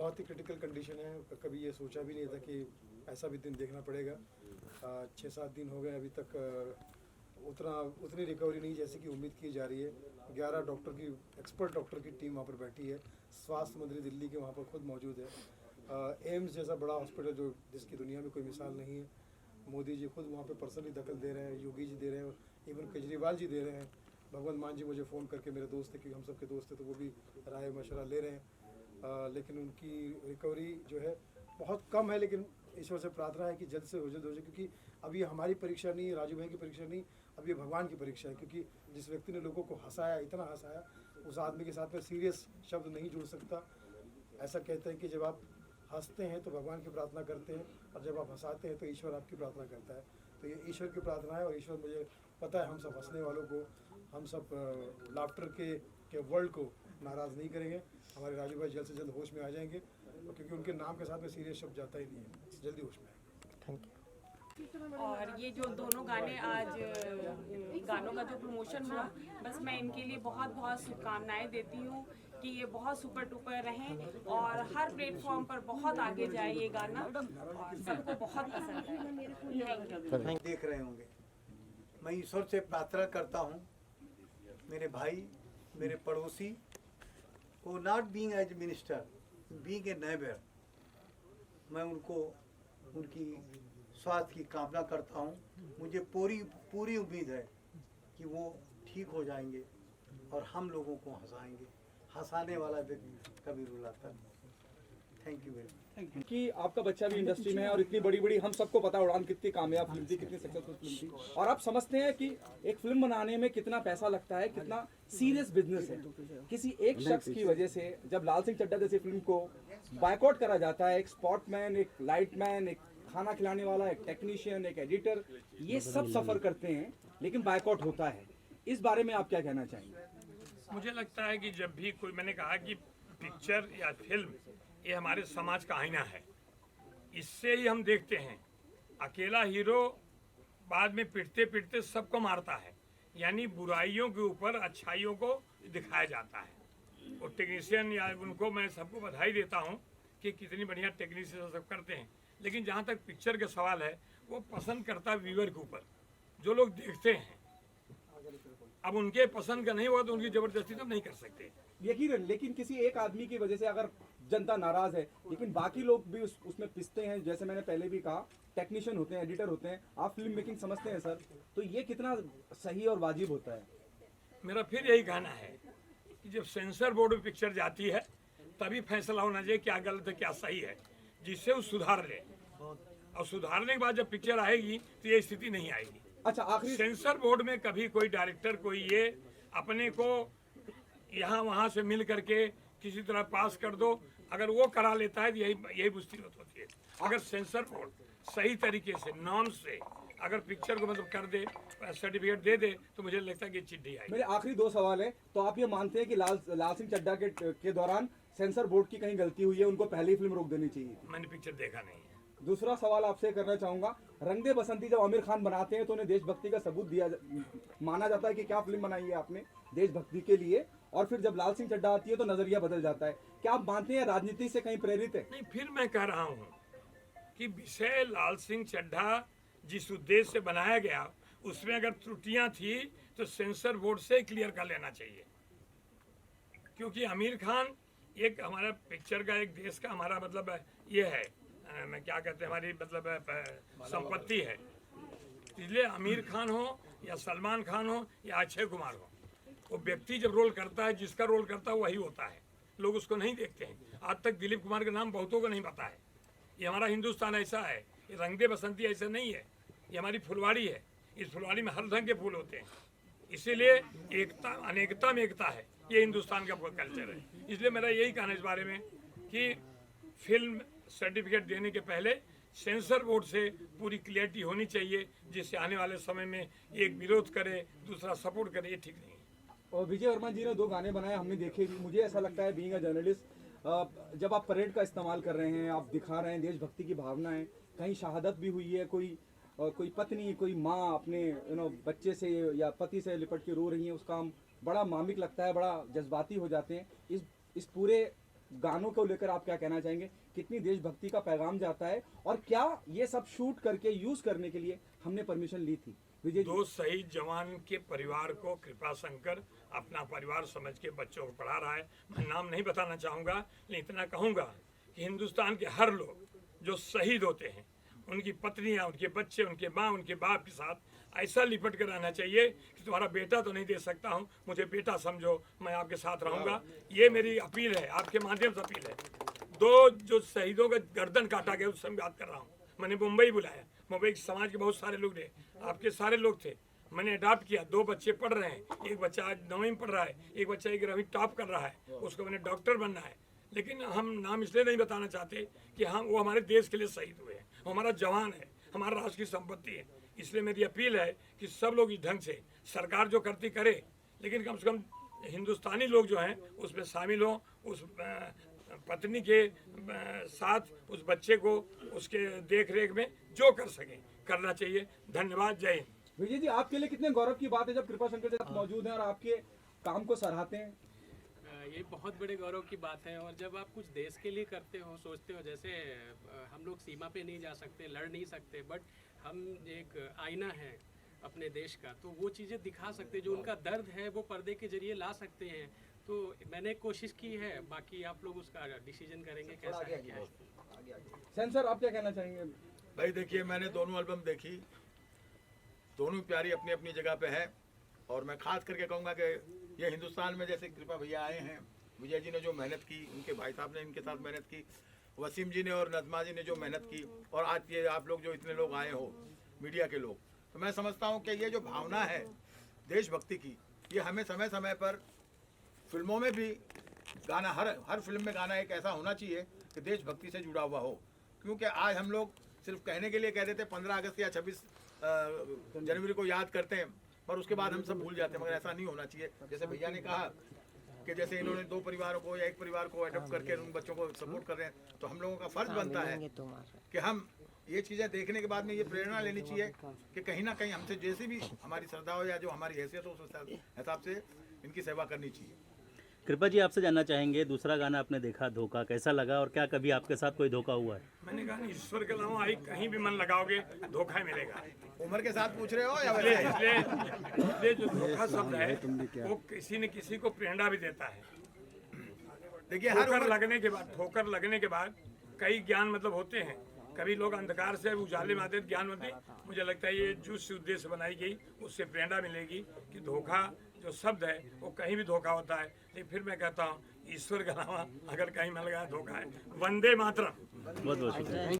बहुत ही critical condition है। कभी ये सोचा भी नहीं था कि ऐसा भी दिन देखना पड़ेगा। 6-7 दिन हो गए अभी तक उतनी रिकवरी नहीं जैसे कि उम्मीद की जा रही है। 11 डॉक्टर की एक्सपर्ट डॉक्टर की टीम वहाँ पर बैठी है। स्वास्थ्य मंत्री दिल्ली के वहाँ पर खुद मौजूद है। एम्स जैसा बड़ा हॉस्पिटल जो जिसकी दुनिया में कोई मिसाल नहीं है, मोदी जी खुद वहाँ पे पर्सनली दखल दे रहे हैं, योगी जी दे रहे हैं, इवन केजरीवाल जी दे रहे हैं। भगवंत मान जी मुझे फ़ोन करके, मेरे दोस्त थे क्योंकि हम सबके दोस्त थे, तो वो भी राय मशवरा ले रहे हैं। लेकिन उनकी रिकवरी जो है बहुत कम है, लेकिन ईश्वर से प्रार्थना है कि जल्द से जल्द हो जाए, क्योंकि अब ये हमारी परीक्षा नहीं, राजू भाई की परीक्षा नहीं, अब ये भगवान की परीक्षा है। क्योंकि जिस व्यक्ति ने लोगों को हंसाया, इतना हंसाया, उस आदमी के साथ में सीरियस शब्द नहीं जुड़ सकता। ऐसा कहते हैं कि जब आप हंसते हैं तो भगवान की प्रार्थना करते हैं, और जब आप हंसाते हैं तो ईश्वर आपकी प्रार्थना करता है। तो ये ईश्वर की प्रार्थना है, और ईश्वर मुझे पता है हम सब हंसने वालों को, हम सब लाफ्टर के वर्ल्ड को नाराज़ नहीं करेंगे। हमारे राजू भाई जल्द से जल्द होश में आ जाएंगे, क्योंकि उनके नाम के साथ में सीरियस शब्द जाता ही नहीं है, जल्दी होश में आएंगे। Thank you. और ये जो दोनों गाने आज गानों का जो प्रमोशन हुआ, बस मैं इनके लिए बहुत बहुत शुभकामनाएं देती हूँ कि ये बहुत सुपर टुपर रहें और हर प्लेटफॉर्म पर बहुत आगे जाए ये गाना, और सबको बहुत पसंद आए। देख रहे होंगे। मैं ईश्वर से प्रार्थना करता हूँ मेरे भाई, मेरे पड़ोसी को, not being as minister, being a neighbour, मैं उनको उनकी स्वास्थ्य की कामना करता हूँ। मुझे पूरी उम्मीद है कि वो ठीक हो जाएंगे और हम लोगों को हंसाएंगे। हंसाने वाला व्यक्ति कभी रुलाता नहीं। Thank you very much. कि आपका बच्चा भी इंडस्ट्री में है और इतनी बड़ी हम सबको पता है उड़ान कितनी कामयाब फिल्म थी, कितनी सक्सेसफुल फिल्म थी, और आप समझते हैं कि एक फिल्म बनाने में कितना पैसा लगता है, कितना सीरियस बिजनेस है। किसी एक शख्स की वजह से जब लाल सिंह चड्ढा जैसी फिल्म को बायकॉट करा जाता है, एक स्पॉटमैन, एक लाइटमैन, एक खाना खिलाने वाला, एक टेक्नीशियन, एक एडिटर, ये सब सफर करते हैं, लेकिन बायकॉट होता है। इस बारे में आप क्या कहना चाहेंगे? मुझे लगता है कि जब भी कोई, मैंने कहा कि पिक्चर या फिल्म ये हमारे समाज का आईना है, इससे ही हम देखते हैं। अकेला हीरो बाद में पिटते पिटते सबको मारता है, यानी बुराइयों के ऊपर अच्छाइयों को दिखाया जाता है। और टेक्नीशियन या उनको मैं सबको बधाई देता हूँ कि कितनी बढ़िया टेक्नीशियन सब करते हैं। लेकिन जहाँ तक पिक्चर का सवाल है, वो पसंद करता है व्यूअर के ऊपर, जो लोग देखते हैं। अब उनके पसंद का नहीं हुआ तो उनकी जबरदस्ती तो नहीं कर सकते। यकीनन, लेकिन किसी एक आदमी की वजह से अगर जनता नाराज है, लेकिन बाकी लोग भी उसमें पिसते हैं। जैसे मैंने पहले भी कहा, टेक्नीशियन होते हैं, एडिटर होते हैं, आप फिल्म मेकिंग समझते हैं सर, तो ये कितना सही और वाजिब होता है? मेरा फिर यही कहना है कि जब सेंसर बोर्ड में पिक्चर जाती है तभी फैसला होना चाहिए क्या गलत है क्या सही है, जिससे वो सुधार ले। और सुधारने के बाद जब पिक्चर आएगी तो ये स्थिति नहीं आएगी। अच्छा, आखिरी सेंसर बोर्ड में कभी कोई डायरेक्टर कोई ये अपने को यहाँ वहाँ से मिल करके किसी तरह पास कर दो, अगर वो करा लेता है तो यही मुसीबत होती है। अगर सेंसर बोर्ड सही तरीके से नॉर्म से अगर पिक्चर को मतलब कर दे, सर्टिफिकेट दे दे, तो मुझे लगता है कि चिट्ठी आएगी। मेरे आखिरी 2 सवाल है। तो आप ये मानते हैं कि लाल सिंह चड्ढा के दौरान सेंसर बोर्ड की कहीं गलती हुई है, उनको पहले ही फिल्म रोक देनी चाहिए? मैंने पिक्चर देखा नहीं है। दूसरा सवाल आपसे करना चाहूंगा, रंग दे बसंती जब आमिर खान बनाते हैं तो उन्हें देशभक्ति का सबूत माना जाता है कि क्या फिल्म बनाई है आपने देशभक्ति के लिए, और फिर जब लाल सिंह चड्ढा आती है तो नजरिया बदल जाता है। क्या आप मानते हैं राजनीति से कहीं प्रेरित है? नहीं, फिर मैं कह रहा हूँ कि विषय लाल सिंह चड्ढा जिस उद्देश्य से बनाया गया, उसमें अगर त्रुटियां थी तो सेंसर बोर्ड से क्लियर कर लेना चाहिए। क्योंकि आमिर खान एक हमारा पिक्चर का, एक देश का हमारा मतलब ये है, मैं क्या कहते हैं, हमारी मतलब संपत्ति है। इसलिए आमिर खान हो या सलमान खान हो या अक्षय कुमार हो, वो व्यक्ति जब रोल करता है, जिसका रोल करता है वही होता है। लोग उसको नहीं देखते हैं। आज तक दिलीप कुमार का नाम बहुतों को नहीं पता है। ये हमारा हिंदुस्तान ऐसा है, ये रंग दे बसंती ऐसा नहीं है, ये हमारी फुलवाड़ी है। इस फुलवाड़ी में हर ढंग के फूल होते हैं, इसीलिए एकता अनेकता में एकता है, ये हिंदुस्तान का कल्चर है। इसलिए मेरा यही कहना है इस बारे में कि फिल्म सर्टिफिकेट देने के पहले सेंसर बोर्ड से पूरी क्लियरिटी होनी चाहिए, जिससे आने वाले समय में एक विरोध करे, दूसरा सपोर्ट करे, ये ठीक नहीं है। और विजय वर्मा जी ने 2 गाने बनाए, हमने देखे भी। मुझे ऐसा लगता है, बीइंग अ जर्नलिस्ट, जब आप परेड का इस्तेमाल कर रहे हैं, आप दिखा रहे हैं देशभक्ति की भावना है, कहीं शहादत भी हुई है, कोई पत्नी, कोई माँ अपने बच्चे से या पति से लिपट के रो रही है, उसका हम बड़ा मार्मिक लगता है, बड़ा जज्बाती हो जाते हैं। इस पूरे गानों को लेकर आप क्या कहना चाहेंगे, कितनी देशभक्ति का पैगाम जाता है, और क्या ये सब शूट करके यूज करने के लिए हमने परमिशन ली थी? विजय जी, दो शहीद जवान के परिवार को कृपा शंकर अपना परिवार समझ के बच्चों को पढ़ा रहा है। मैं नाम नहीं बताना चाहूँगा, लेकिन इतना कहूँगा कि हिंदुस्तान के हर लोग जो शहीद होते हैं, उनकी पत्नियां, उनके बच्चे, उनके माँ, उनके बाप के साथ ऐसा लिपट कर रहना चाहिए कि तुम्हारा बेटा तो नहीं दे सकता हूँ, मुझे बेटा समझो, मैं आपके साथ रहूँगा। ये मेरी अपील है, आपके माध्यम से अपील है। दो जो शहीदों का गर्दन काटा गया उस समय बात कर रहा हूँ। मैंने मुंबई बुलाया, मुंबई के समाज के बहुत सारे लोग थे, आपके सारे लोग थे। मैंने अडॉप्ट किया, 2 बच्चे पढ़ रहे हैं, एक बच्चा आज 9वीं में पढ़ रहा है, एक बच्चा 11वीं टॉप कर रहा है, उसको मैंने डॉक्टर बनना है। लेकिन हम नाम इसलिए नहीं बताना चाहते कि हम वो हमारे देश के लिए शहीद हुए हैं, वो हमारा जवान है, हमारा राष्ट्र की संपत्ति है। इसलिए मेरी अपील है कि सब लोग इस ढंग से, सरकार जो करती करे, लेकिन कम से कम हिंदुस्तानी लोग जो हैं उसमें शामिल हों, उस पत्नी के साथ उस बच्चे को उसके देख रेख में जो कर सकें करना चाहिए। धन्यवाद, जय हिंद। विजय जी, आपके लिए कितने गौरव की बात है जब कृपा शंकर जी साथ मौजूद हैं और आपके काम को सराहते हैं? ये बहुत बड़े गौरव की बात है। और जब आप कुछ देश के लिए करते हो, सोचते हो, जैसे हम लोग सीमा पे नहीं जा सकते, लड़ नहीं सकते, बट हम एक आईना है अपने देश का, तो वो चीज़ें दिखा सकते, जो उनका दर्द है वो पर्दे के जरिए ला सकते हैं। तो मैंने कोशिश की है, बाकी आप लोग उसका डिसीजन करेंगे कैसा है क्या है। सेन सर, आप क्या कहना चाहेंगे? भाई देखिए, मैंने दोनों एल्बम देखी, दोनों प्यारी अपनी अपनी जगह पे है। और मैं खास करके कहूँगा कि ये हिंदुस्तान में जैसे कृपा भैया आए हैं, विजय जी ने जो मेहनत की, उनके भाई साहब ने इनके साथ मेहनत की, वसीम जी ने और नजमा जी ने जो मेहनत की, और आज ये आप लोग जो इतने लोग आए हो मीडिया के लोग, तो मैं समझता हूँ कि ये जो भावना है देशभक्ति की, ये हमें समय समय पर फिल्मों में भी गाना, हर फिल्म में गाना एक ऐसा होना चाहिए कि देशभक्ति से जुड़ा हुआ हो। क्योंकि आज हम लोग सिर्फ कहने के लिए कह देते 15 अगस्त या 26 जनवरी को याद करते हैं, पर उसके बाद हम सब भूल जाते हैं। मगर ऐसा नहीं होना चाहिए। जैसे भैया ने कहा कि जैसे इन्होंने 2 परिवारों को या एक परिवार को अडॉप्ट करके उन बच्चों को सपोर्ट कर रहे हैं, तो हम लोगों का फर्ज बनता है कि हम ये चीज़ें देखने के बाद में ये प्रेरणा लेनी चाहिए कि कहीं ना कहीं हमसे जैसी भी हमारी श्रद्धा हो या जो हमारी हैसियत हो, उस हिसाब से इनकी सेवा करनी चाहिए। कृपा जी, आपसे जानना चाहेंगे, दूसरा गाना आपने देखा धोखा, कैसा लगा, और क्या कभी आपके साथ कोई धोखा हुआ है? मैंने कहा ईश्वर के अलावा आई कहीं भी मन लगाओगे धोखा ही मिलेगा। उम्र के साथ पूछ रहे हो या इसलिए जो धोखा शब्द है वो किसी न किसी को प्रेरणा भी देता है। देखिए, ठोकर लगने के बाद कई ज्ञान मतलब होते हैं। कभी लोग अंधकार से उजाले में आते ज्ञान होते। मुझे लगता है ये जिस उद्देश्य बनाई गई उससे प्रेरणा मिलेगी कि धोखा जो शब्द है वो कहीं भी धोखा होता है। लेकिन फिर मैं कहता हूँ ईश्वर के अलावा अगर कहीं मन लगा धोखा है। वंदे मातरम। बहुत बहुत शुक्रिया।